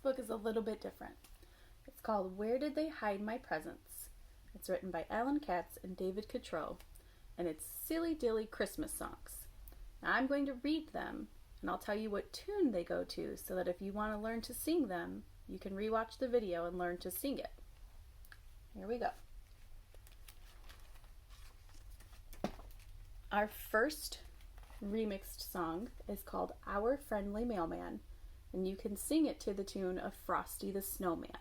next book is a little bit different. It's called Where Did They Hide My Presents? It's written by Alan Katz and David Cottrell, and it's silly dilly Christmas songs. Now I'm going to read them, and I'll tell you what tune they go to so that if you want to learn to sing them, you can rewatch the video and learn to sing it. Here we go. Our first remixed song is called Our Friendly Mailman, and you can sing it to the tune of Frosty the Snowman.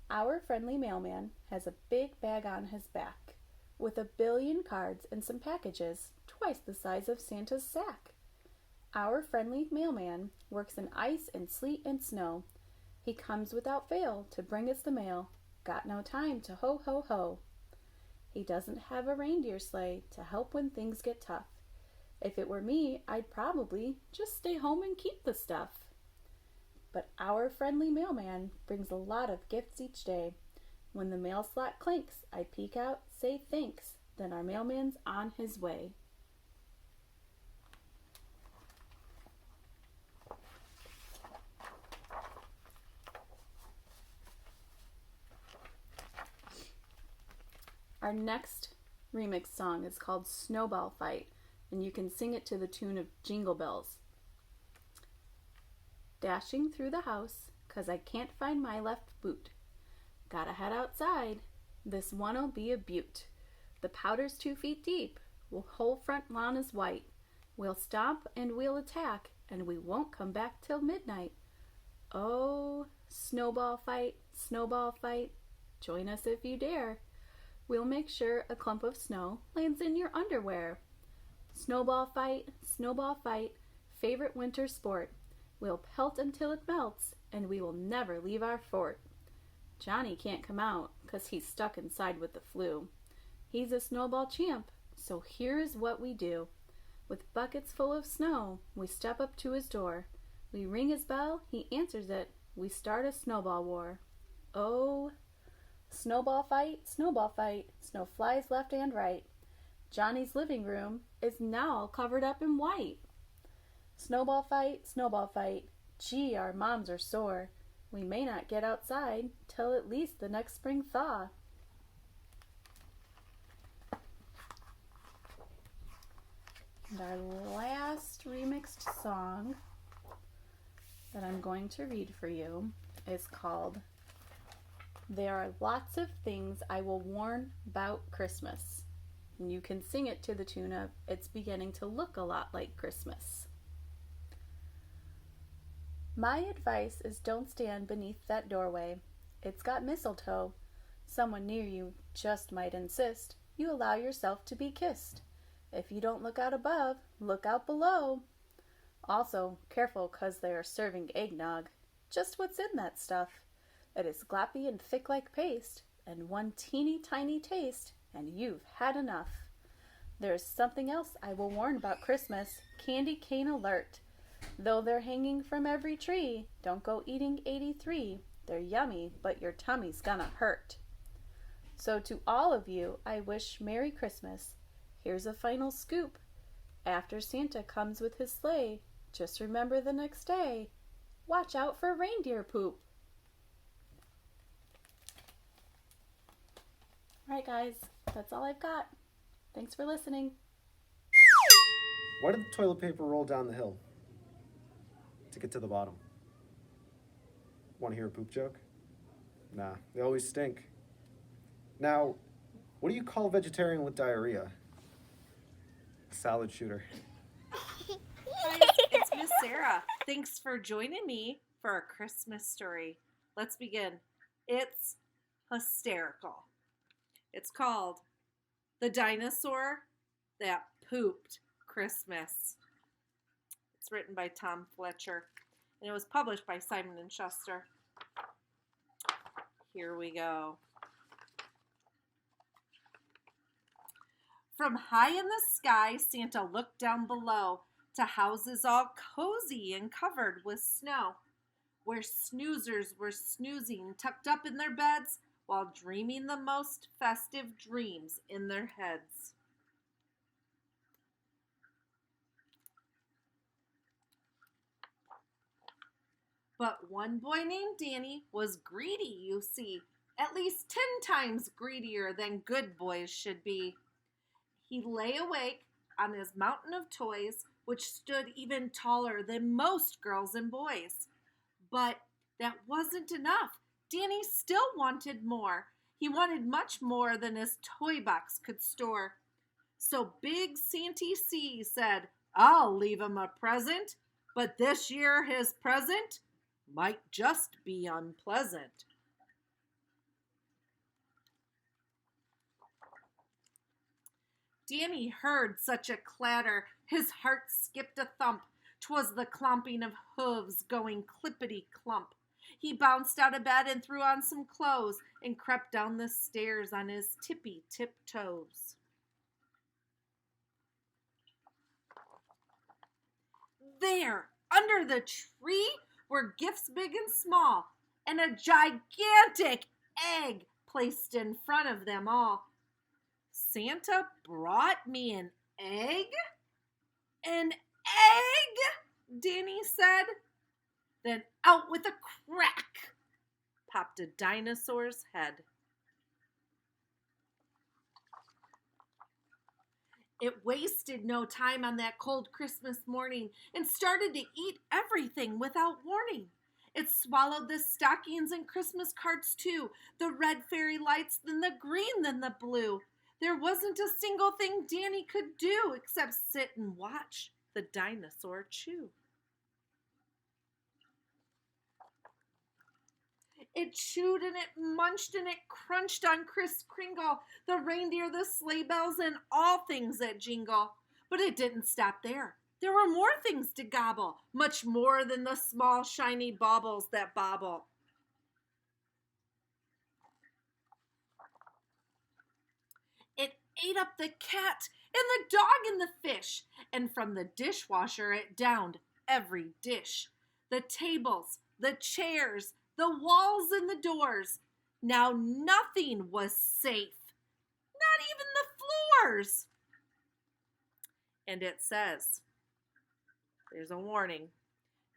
Our friendly mailman has a big bag on his back with 1 billion cards and some packages twice the size of Santa's sack. Our friendly mailman works in ice and sleet and snow. He comes without fail to bring us the mail. Got no time to ho ho ho. He doesn't have a reindeer sleigh to help when things get tough. If it were me, I'd probably just stay home and keep the stuff. But our friendly mailman brings a lot of gifts each day. When the mail slot clinks, I peek out, say thanks, then our mailman's on his way. Our next remix song is called Snowball Fight, and you can sing it to the tune of Jingle Bells. Dashing through the house, 'cause I can't find my left boot. Gotta head outside, this one'll be a beaut. The powder's 2 feet deep, whole front lawn is white. We'll stomp and we'll attack, and we won't come back till midnight. Oh, snowball fight, join us if you dare. We'll make sure a clump of snow lands in your underwear. Snowball fight, favorite winter sport. We'll pelt until it melts, and we will never leave our fort. Johnny can't come out, 'cause he's stuck inside with the flu. He's a snowball champ, so here's what we do. With buckets full of snow, we step up to his door. We ring his bell, he answers it. We start a snowball war. Oh, snowball fight, snow flies left and right. Johnny's living room is now all covered up in white. Snowball fight, gee, our moms are sore. We may not get outside till at least the next spring thaw. And our last remixed song that I'm going to read for you is called There Are Lots of Things I Will Warn About Christmas. And you can sing it to the tune of It's Beginning to Look a Lot Like Christmas. My advice is don't stand beneath that doorway. It's got mistletoe. Someone near you just might insist you allow yourself to be kissed. If you don't look out above, look out below. Also, careful 'cause they are serving eggnog. Just what's in that stuff? It is gloppy and thick like paste, and one teeny tiny taste, and you've had enough. There's something else I will warn about Christmas. Candy cane alert. Though they're hanging from every tree, don't go eating 83. They're yummy, but your tummy's gonna hurt. So to all of you, I wish Merry Christmas. Here's a final scoop. After Santa comes with his sleigh, just remember the next day, watch out for reindeer poop. Alright guys, that's all I've got. Thanks for listening. Why did the toilet paper roll down the hill? To get to the bottom. Want to hear a poop joke? Nah, they always stink. Now, what do you call a vegetarian with diarrhea? A salad shooter. Guys, it's Miss Sarah. Thanks for joining me for our Christmas story. Let's begin. It's hysterical. It's called The Dinosaur That Pooped Christmas. It's written by Tom Fletcher, and it was published by Simon & Schuster. Here we go. From high in the sky, Santa looked down below to houses all cozy and covered with snow, where snoozers were snoozing, tucked up in their beds, while dreaming the most festive dreams in their heads. But one boy named Danny was greedy, you see, at least 10 times greedier than good boys should be. He lay awake on his mountain of toys, which stood even taller than most girls and boys. But that wasn't enough. Danny still wanted more. He wanted much more than his toy box could store. So Big Santy C said, "I'll leave him a present, but this year his present might just be unpleasant." Danny heard such a clatter, his heart skipped a thump. 'Twas the clomping of hooves going clippity-clump. He bounced out of bed and threw on some clothes and crept down the stairs on his tippy-tip toes. There, under the tree, were gifts big and small, and a gigantic egg placed in front of them all. "Santa brought me an egg?" "An egg?" Danny said. Then out with a crack popped a dinosaur's head. It wasted no time on that cold Christmas morning and started to eat everything without warning. It swallowed the stockings and Christmas cards too, the red fairy lights, then the green, then the blue. There wasn't a single thing Danny could do except sit and watch the dinosaur chew. It chewed and it munched and it crunched on Kris Kringle, the reindeer, the sleigh bells, and all things that jingle. But it didn't stop there. There were more things to gobble, much more than the small shiny baubles that bobble. It ate up the cat and the dog and the fish, and from the dishwasher it downed every dish. The tables, the chairs, the walls and the doors. Now nothing was safe, not even the floors. And it says, there's a warning.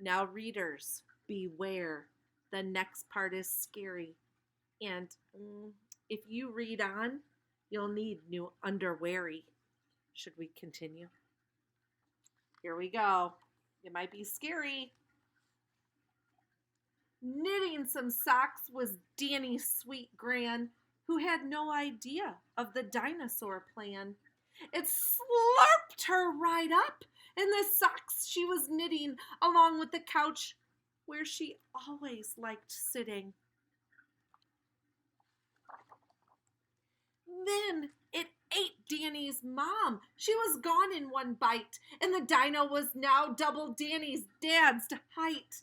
Now readers, beware. The next part is scary. And if you read on, you'll need new underweary. Should we continue? Here we go. It might be scary. Knitting some socks was Danny's sweet gran, who had no idea of the dinosaur plan. It slurped her right up in the socks she was knitting, along with the couch where she always liked sitting. Then it ate Danny's mom. She was gone in one bite, and the dino was now double Danny's dad's height.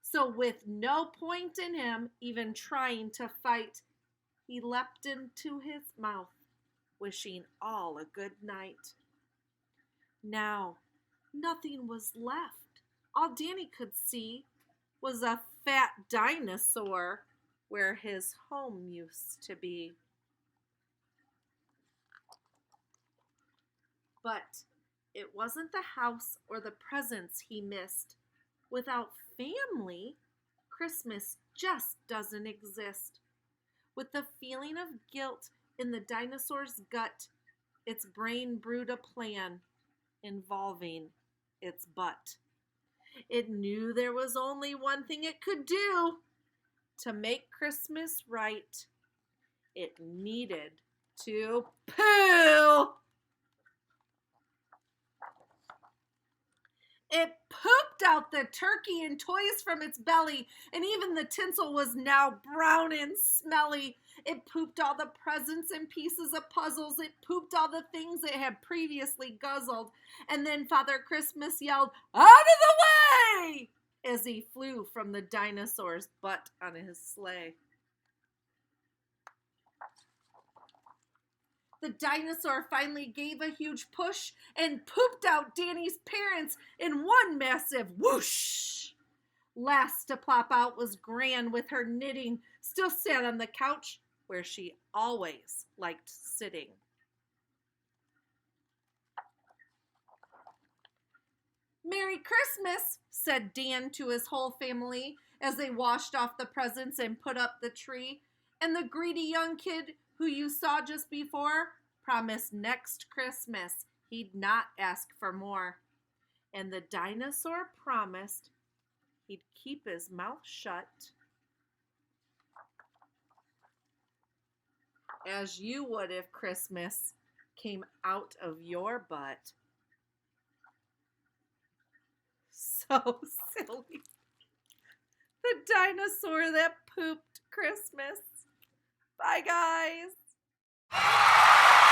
So with no point in him even trying to fight, he leapt into his mouth, wishing all a good night. Now, nothing was left. All Danny could see was a fat dinosaur where his home used to be. But it wasn't the house or the presents he missed. Without family, Christmas just doesn't exist. With the feeling of guilt in the dinosaur's gut, its brain brewed a plan involving its butt. It knew there was only one thing it could do to make Christmas right. It needed to poo! It pooped out the turkey and toys from its belly, and even the tinsel was now brown and smelly. It pooped all the presents and pieces of puzzles. It pooped all the things it had previously guzzled. And then Father Christmas yelled, "Out of the way!" as he flew from the dinosaur's butt on his sleigh. The dinosaur finally gave a huge push and pooped out Danny's parents in one massive whoosh. Last to plop out was Gran with her knitting, still sat on the couch where she always liked sitting. "Merry Christmas," said Dan to his whole family, as they washed off the presents and put up the tree. And the greedy young kid who you saw just before promised next Christmas he'd not ask for more. And the dinosaur promised he'd keep his mouth shut, as you would if Christmas came out of your butt. So silly. The dinosaur that pooped Christmas. Bye, guys.